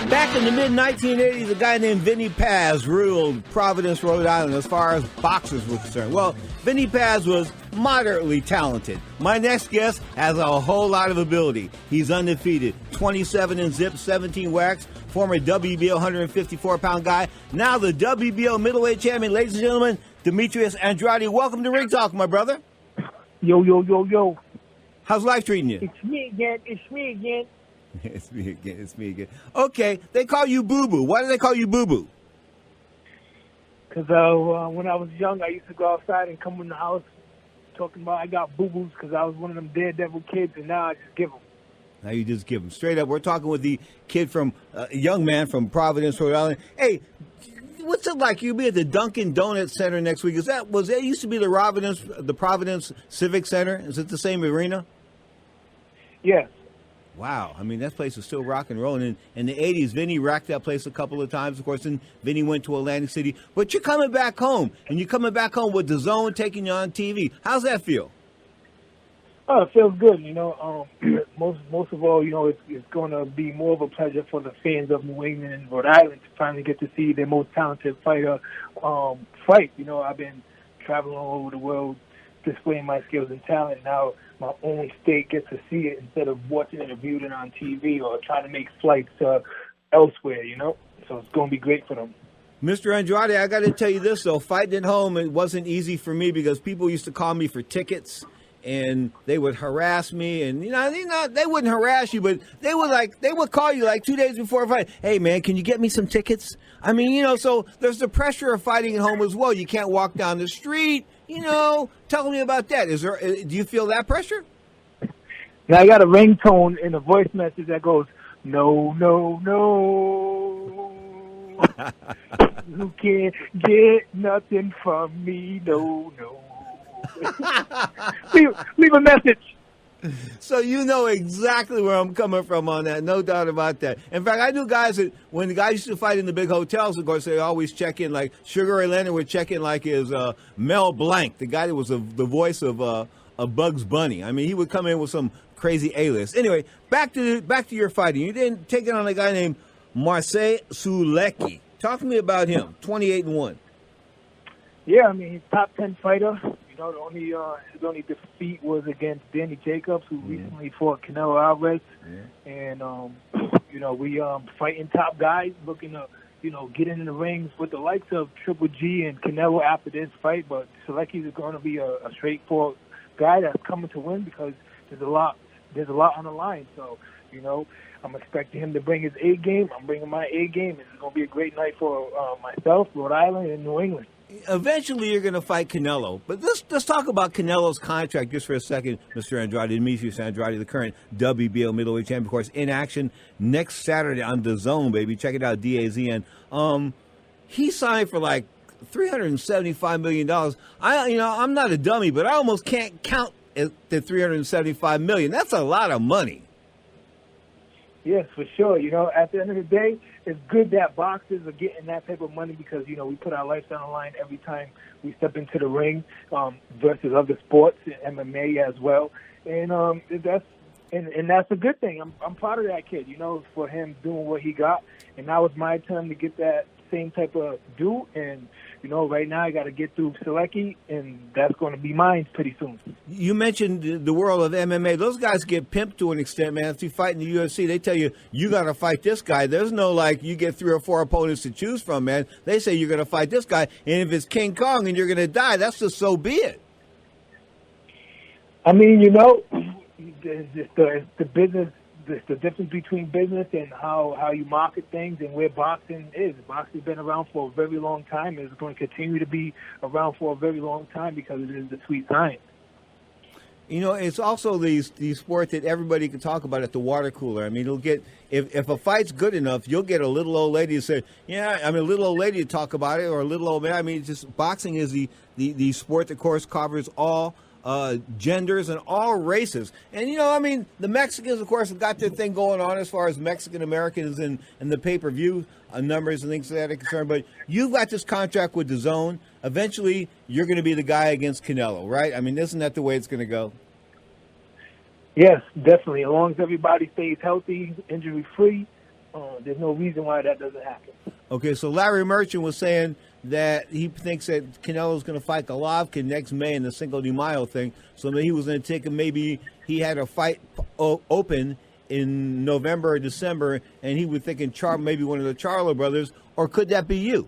Back in the mid-1980s, a guy named Vinny Paz ruled Providence, Rhode Island as far as boxers were concerned. Well, Vinny Paz was moderately talented. My next guest has a whole lot of ability. He's undefeated, 27 in zip, 17 wax, former WBO 154-pound guy, now the WBO middleweight champion. Ladies and gentlemen, Demetrius Andrade, welcome to Ring Talk, my brother. Yo, yo, yo, yo. How's life treating you? It's me again. It's me again. Okay, they call you Boo Boo. Why do they call you Boo Boo? Because when I was young, I used to go outside and come in the house talking about I got boo-boos because I was one of them daredevil kids, and now I just give them. Now you just give them. Straight up, we're talking with the kid from, a young man from Providence, Rhode Island. Hey, what's it like? You'll be at the Dunkin' Donuts Center next week. Was that used to be the Providence Civic Center? Is it the same arena? Yes. Wow. I mean, that place is still rock and rolling. In the 80s, Vinny racked that place a couple of times. Of course, then Vinny went to Atlantic City. But you're coming back home, and you're coming back home with DAZN taking you on TV. How's that feel? Oh, it feels good. Most of all, it's going to be more of a pleasure for the fans of New England and Rhode Island to finally get to see their most talented fighter fight. I've been traveling all over the world, displaying my skills and talent. Now my own state gets to see it instead of watching it or viewing it on TV or trying to make flights elsewhere, So it's going to be great for them. Mr. Andrade, I got to tell you this, though. Fighting at home, it wasn't easy for me because people used to call me for tickets, and they would harass me. And, they wouldn't harass you, but they would call you like 2 days before a fight. Hey, man, can you get me some tickets? I mean, so there's the pressure of fighting at home as well. You can't walk down the street. Tell me about that. Do you feel that pressure? Now I got a ringtone in a voice message that goes, no, no, no. You can't get nothing from me, no, no. leave a message. So you know exactly where I'm coming from on that, no doubt about that. In fact, I knew guys that when the guys used to fight in the big hotels, of course, they always check in, like Sugar Ray Leonard would check in like his Mel Blanc, the guy that was the voice of Bugs Bunny. I mean, he would come in with some crazy A-list. Anyway, back to your fighting. You didn't take it on a guy named Maciej Sulecki. Talk to me about him, 28-1. Yeah, I mean, he's top 10 fighter. His only defeat was against Danny Jacobs, who recently fought Canelo Alvarez. Yeah. And, we fighting top guys, looking to, get in the rings with the likes of Triple G and Canelo after this fight. But Sulecki is going to be a straightforward guy that's coming to win because there's a lot on the line. So, I'm expecting him to bring his A game. I'm bringing my A game. It's going to be a great night for myself, Rhode Island, and New England. Eventually, you're going to fight Canelo. But let's talk about Canelo's contract just for a second, Mr. Andrade. Demetrius Andrade, the current WBO middleweight champion, of course, in action next Saturday on DAZN, baby. Check it out, DAZN. He signed for like $375 million. I'm not a dummy, but I almost can't count the $375 million. That's a lot of money. Yes, for sure. At the end of the day, it's good that boxers are getting that type of money because, we put our lives on the line every time we step into the ring versus other sports, MMA as well. And that's a good thing. I'm proud of that kid, for him doing what he got. And now it's my turn to get that same type of due. And, right now I got to get through Sulecki, and that's going to be mine pretty soon. You mentioned the world of MMA. Those guys get pimped to an extent, man. If you fight in the UFC, they tell you got to fight this guy. There's no, you get 3 or 4 opponents to choose from, man. They say you're going to fight this guy, and if it's King Kong and you're going to die, that's just so be it. I mean, it's the business. It's the difference between business and how you market things and where boxing is. Boxing's been around for a very long time. It's going to continue to be around for a very long time because it is the sweet science. It's also the sport that everybody can talk about at the water cooler. I mean, it'll get if a fight's good enough, you'll get a little old lady to say, a little old lady to talk about it, or a little old man. I mean, it's just boxing is the sport that, of course, covers all genders and all races. And, the Mexicans, of course, have got their thing going on as far as Mexican Americans and the pay-per-view numbers and things like that are concerned. But you've got this contract with DAZN. Eventually, you're going to be the guy against Canelo, right? I mean, isn't that the way it's going to go? Yes, definitely. As long as everybody stays healthy, injury-free, There's no reason why that doesn't happen. Okay, so Larry Merchant was saying that he thinks that Canelo's going to fight Golovkin next May in the Cinco de Mayo thing. So maybe he was going to take him. Maybe he had a fight open in November or December, and he was thinking maybe one of the Charlo brothers, or could that be you?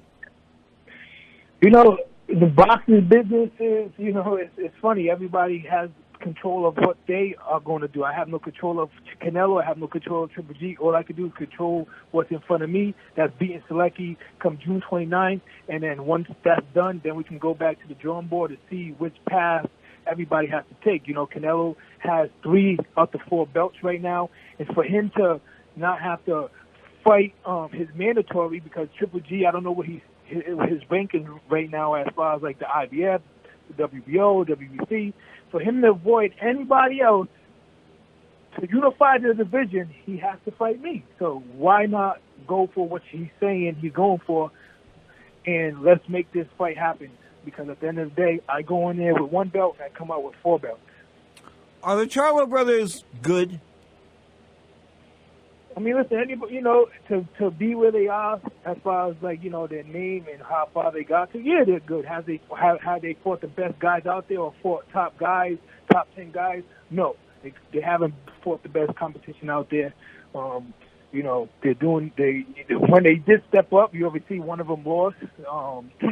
You know, the boxing business is, it's funny. Everybody has control of what they are going to do. I have no control of Canelo. I have no control of Triple G. All I can do is control what's in front of me. That's beating Sulecki come June 29th. And then once that's done, then we can go back to the drawing board to see which path everybody has to take. Canelo has 3 out the 4 belts right now. And for him to not have to fight his mandatory, because Triple G, I don't know what his ranking right now as far as like the IBF, the WBO, WBC. For him to avoid anybody else to unify the division, he has to fight me. So why not go for what he's saying he's going for, and let's make this fight happen? Because at the end of the day, I go in there with 1 belt and I come out with 4 belts. Are the Charlo brothers good? I mean, listen, anybody, to be where they are as far as like, their name and how far they got to, yeah, they're good. Have they fought the best guys out there or fought top guys, top 10 guys? No, they haven't fought the best competition out there. They're doing when they did step up, you already see one of them lost.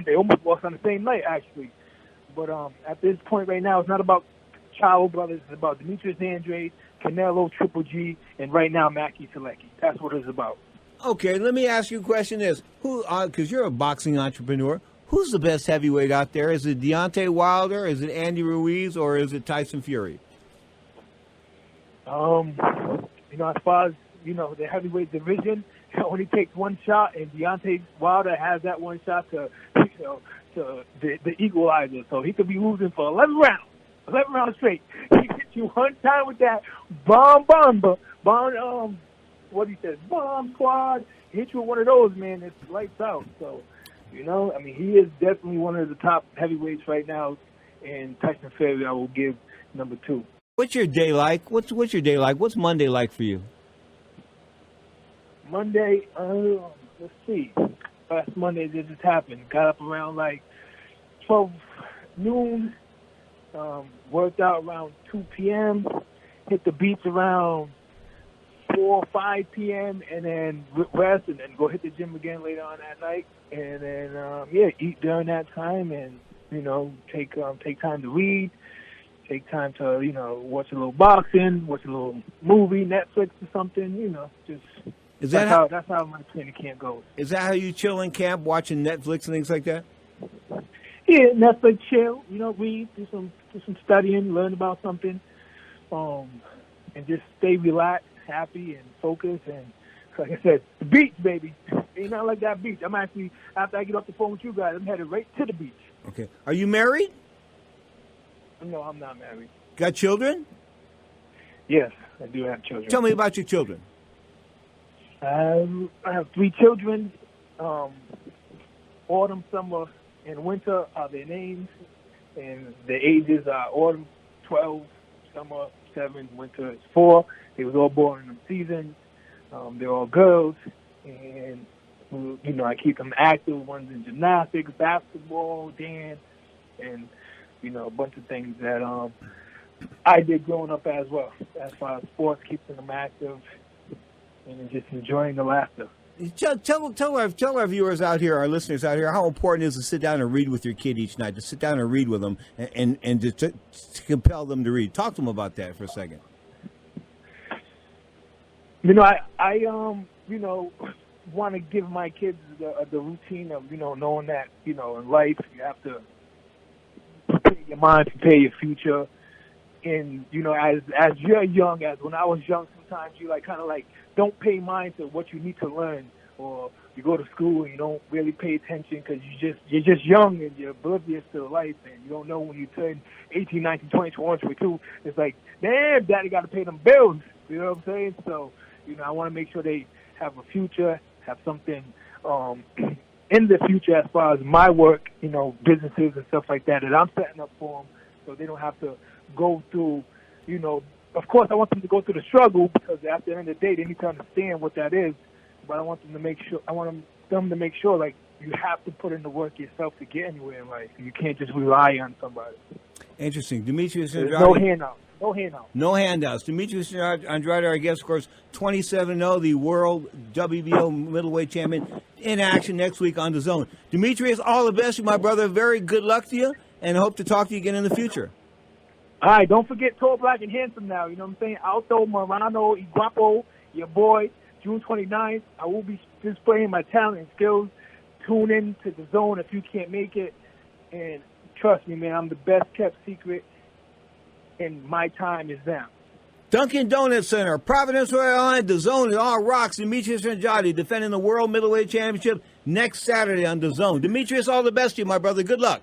They almost lost on the same night actually. But at this point right now, it's not about Charlo brothers. It's about Demetrius Andrade, Canelo, Triple G, and right now Maciej Sulecki. That's what it's about. Okay, let me ask you a question. Because you're a boxing entrepreneur, who's the best heavyweight out there? Is it Deontay Wilder? Is it Andy Ruiz? Or is it Tyson Fury? As far as, the heavyweight division, it only takes one shot, and Deontay Wilder has that one shot to the equalizer. So he could be losing for 11 rounds straight. He hits you one time with that bomb squad. He hits you with one of those, man. It's lights out. So, he is definitely one of the top heavyweights right now. And Tyson Fury, I will give number 2. What's your day like? What's your day like? What's Monday like for you? Monday, let's see. Last Monday, this just happened. Got up around like 12 noon. Worked out around 2 p.m., hit the beach around 4 or 5 p.m., and then rest, and then go hit the gym again later on that night. And then, eat during that time, and, take time to read, take time to, watch a little boxing, watch a little movie, Netflix or something, that's how my training camp goes. Is that how you chill in camp, watching Netflix and things like that? Yeah, Netflix, chill, read, do some studying, learn about something, and just stay relaxed, happy, and focused. And like I said, the beach, baby. Ain't nothing like that beach. I'm actually, after I get off the phone with you guys, I'm headed right to the beach. Okay. Are you married? No, I'm not married. Got children? Yes, I do have children. Tell me about your children. I have 3 children. Autumn, summer, and winter are their names, and the ages are autumn 12, summer 7, winter is 4. They was all born in the seasons. They're all girls, and I keep them active. One's in gymnastics, basketball, dance, and a bunch of things that I did growing up as well. As far as sports, keeping them active, and just enjoying the laughter. Tell our viewers out here, our listeners out here, how important it is to sit down and read with your kid each night, to sit down and read with them and to compel them to read. Talk to them about that for a second. I want to give my kids the routine of, knowing that, in life you have to prepare your mind, prepare your future. And, as you're young, as when I was young, sometimes you don't pay mind to what you need to learn, or you go to school and you don't really pay attention because you're just young and you're oblivious to life, and you don't know when you turn 18, 19, 20, 21, 22. It's like, damn, daddy got to pay them bills. You know what I'm saying? So, I want to make sure they have a future, have something in the future as far as my work, businesses and stuff like that I'm setting up for them, so they don't have to go through, of course, I want them to go through the struggle, because at the end of the day, they need to understand what that is. but I want them to make sure. I want them to make sure, like, you have to put in the work yourself to get anywhere in life. You can't just rely on somebody. Interesting. Demetrius Andrade. There's no handouts. No handouts. No handouts. Demetrius Andrade, our guest, of course, 27-0, the world WBO middleweight champion, in action next week on DAZN. Demetrius, all the best, my brother. Very good luck to you, and hope to talk to you again in the future. All right, don't forget Tall, Black, and Handsome now. You know what I'm saying? Alto Morano Iguapo, your boy, June 29th. I will be displaying my talent and skills. Tune in to DAZN if you can't make it. And trust me, man, I'm the best kept secret, and my time is now. Dunkin' Donuts Center, Providence, Rhode Island, DAZN, All Rocks, Demetrius Andrade defending the World Middleweight Championship next Saturday on DAZN. Demetrius, all the best to you, my brother. Good luck.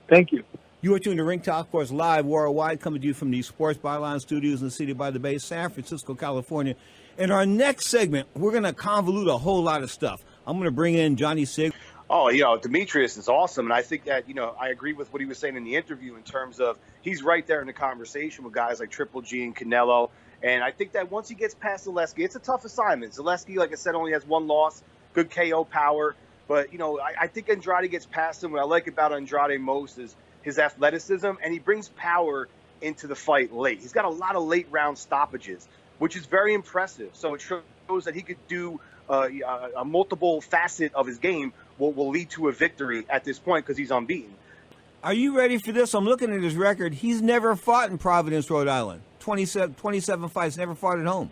Thank you. You are tuned to Ring Talk, of course, live worldwide, coming to you from the Sports Byline Studios in the City by the Bay, San Francisco, California. In our next segment, we're going to convolute a whole lot of stuff. I'm going to bring in Johnny Sig. Oh, Demetrius is awesome. And I think that, I agree with what he was saying in the interview in terms of he's right there in the conversation with guys like Triple G and Canelo. And I think that once he gets past Sulecki, it's a tough assignment. Sulecki, like I said, only has one loss, good KO power. But, I think Andrade gets past him. What I like about Andrade most is his athleticism, and he brings power into the fight late. He's got a lot of late round stoppages, which is very impressive. So it shows that he could do a multiple facet of his game will lead to a victory at this point because he's unbeaten. Are you ready for this? I'm looking at his record. He's never fought in Providence, Rhode Island. 27 fights, never fought at home.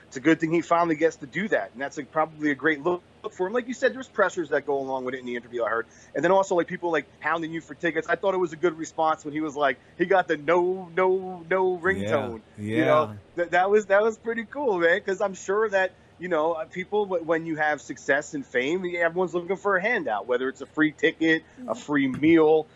It's a good thing he finally gets to do that, and that's probably a great look for him. Like you said, there's pressures that go along with it in the interview I heard. And then also, like, people, like, hounding you for tickets. I thought it was a good response when he was like, he got the no ringtone. Yeah. That was pretty cool, man, because I'm sure that, people, when you have success and fame, everyone's looking for a handout, whether it's a free ticket, a free meal,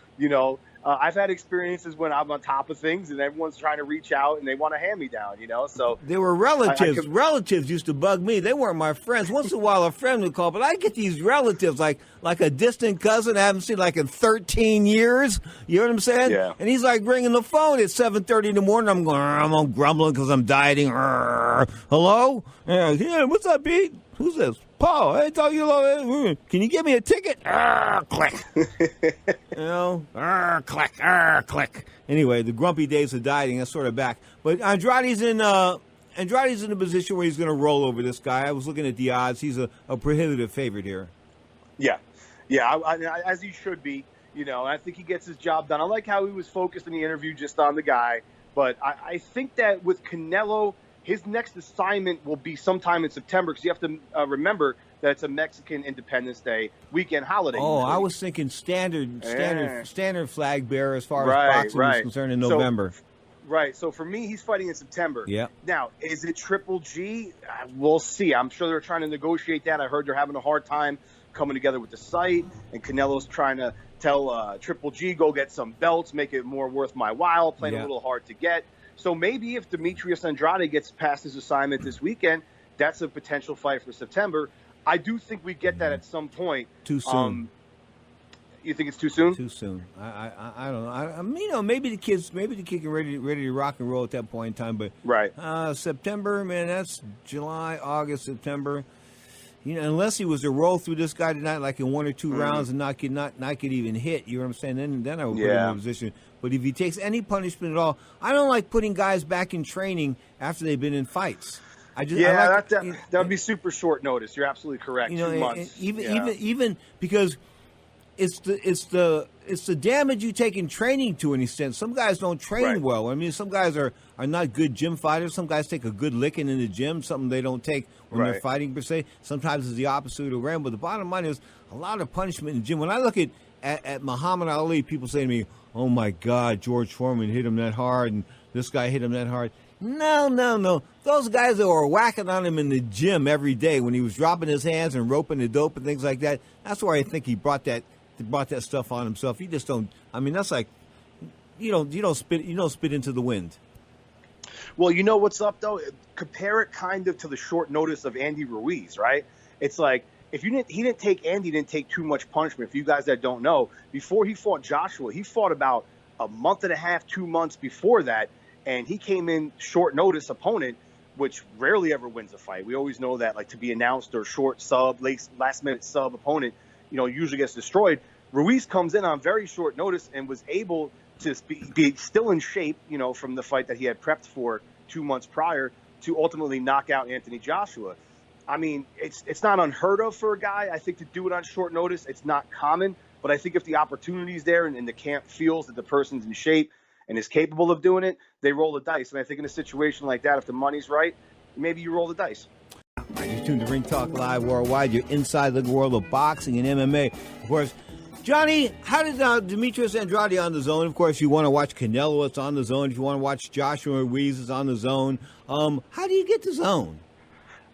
I've had experiences when I'm on top of things and everyone's trying to reach out and they want a hand-me-down, So they were relatives. Relatives used to bug me. They weren't my friends. Once in a while, a friend would call, but I get these relatives like a distant cousin I haven't seen like in 13 years. You know what I'm saying? Yeah. And he's like ringing the phone at 7:30 in the morning. I'm going, I'm grumbling because I'm dieting. Hello? Yeah, what's up, Pete? Who's this? Paul, I thought you. Can you give me a ticket? Click. Click. Anyway, the grumpy days of dieting, that's sort of back. But Andrade's in a position where he's going to roll over this guy. I was looking at the odds. He's a prohibitive favorite here. Yeah, as he should be. I think he gets his job done. I like how he was focused in the interview just on the guy. But I think that with Canelo, his next assignment will be sometime in September because you have to remember that it's a Mexican Independence Day weekend holiday. Oh, I was thinking standard flag bearer as far as boxing is concerned in November. So for me, he's fighting in September. Yeah. Now, is it Triple G? We'll see. I'm sure they're trying to negotiate that. I heard they're having a hard time coming together with the site, and Canelo's trying to tell Triple G, go get some belts, make it more worth my while, playing a little hard to get. So maybe if Demetrius Andrade gets past his assignment this weekend, that's a potential fight for September. I do think we get that at some point. Too soon. You think it's too soon? Too soon. I don't know. I mean, maybe the kid are ready to rock and roll at that point in time. But September, man, that's July, August, September. Unless he was to roll through this guy tonight, like in one or two rounds, and not get even hit. You know what I'm saying? Then I would put him in a position. But if he takes any punishment at all, I don't like putting guys back in training after they've been in fights. That would be super short notice. You're absolutely correct. 2 months. Even because it's the damage you take in training to an extent. Some guys don't train well. I mean, some guys are not good gym fighters. Some guys take a good licking in the gym, something they don't take when they're fighting per se. Sometimes it's the opposite around. But the bottom line is a lot of punishment in the gym. When I look at Muhammad Ali, people say to me, "Oh my God, George Foreman hit him that hard, and this guy hit him that hard." No. Those guys that were whacking on him in the gym every day when he was dropping his hands and roping the dope and things like that. That's why I think he brought that stuff on himself. He just don't. I mean, that's like you don't spit into the wind. Well, you know what's up though? Compare it kind of to the short notice of Andy Ruiz, right? It's like Andy didn't take too much punishment. For you guys that don't know, before he fought Joshua, he fought about a month and a half, 2 months before that, and he came in short notice opponent which rarely ever wins a fight. We always know that, like, to be announced or short sub, last minute sub opponent, usually gets destroyed. Ruiz comes in on very short notice and was able to be still in shape, from the fight that he had prepped for 2 months prior, to ultimately knock out Anthony Joshua. I mean, it's not unheard of for a guy, I think, to do it on short notice. It's not common, but I think if the opportunity's there and the camp feels that the person's in shape and is capable of doing it, they roll the dice. And I think in a situation like that, if the money's right, maybe you roll the dice. All right, you're tuned to Ring Talk Live Worldwide. You're inside the world of boxing and MMA. Of course, Johnny, how did Demetrius Andrade on the zone? Of course, you want to watch Canelo, it's on the zone. If you want to watch Joshua Ruiz, it's on the zone. How do you get the zone?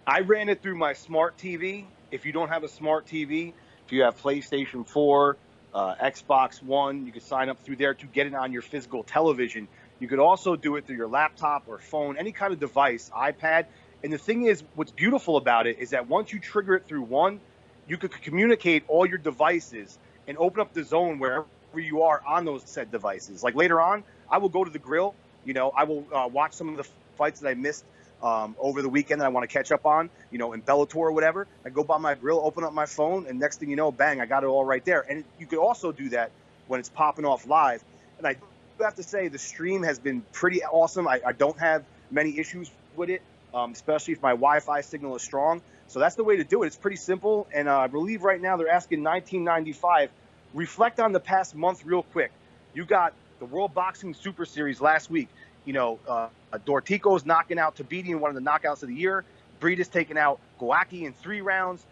I ran it through my smart TV. If you don't have a smart TV, if you have PlayStation 4, Xbox One, you can sign up through there to get it on your physical television. You could also do it through your laptop or phone, any kind of device, iPad. And the thing is, what's beautiful about it is that once you trigger it through one, you could communicate all your devices and open up the zone wherever you are on those said devices. Like later on, I will go to the grill. I will watch some of the fights that I missed over the weekend that I want to catch up on, in Bellator or whatever. I go by my grill, open up my phone, and next thing you know, bang, I got it all right there. And you could also do that when it's popping off live. And I have to say the stream has been pretty awesome. I don't have many issues with it, especially if my Wi-Fi signal is strong. So that's the way to do it. It's pretty simple. And I believe right now they're asking $19.95. Reflect on the past month real quick. You got the World Boxing Super Series last week. Dortico's knocking out Tabiti in one of the knockouts of the year. Breedis taking out Goaki in 3 rounds.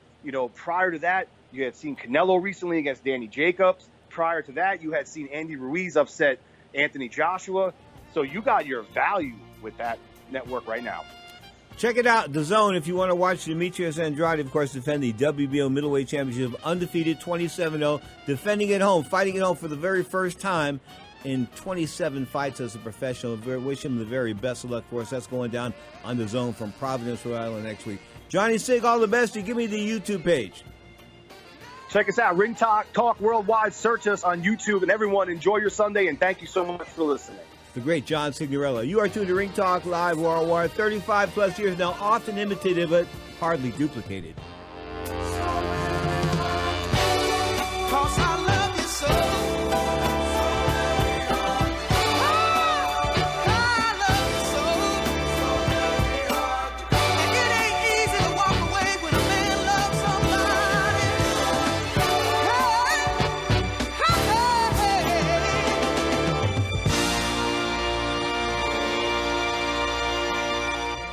Prior to that, you had seen Canelo recently against Danny Jacobs. Prior to that, you had seen Andy Ruiz upset Anthony Joshua. So you got your value with that network right now. Check it out, The Zone, if you want to watch Demetrius Andrade, of course, defend the WBO Middleweight Championship, undefeated, 27-0, defending at home, fighting at home for the very first time in 27 fights as a professional. Wish him the very best of luck for us. That's going down on The Zone from Providence, Rhode Island next week. Johnny Sig, all the best. You give me the YouTube page. Check us out, Ring Talk Worldwide. Search us on YouTube. And everyone, enjoy your Sunday, and thank you so much for listening. The great John Signorello. You are tuned to Ring Talk Live Worldwide. 35 plus years now, often imitated but hardly duplicated. 'Cause I love you so.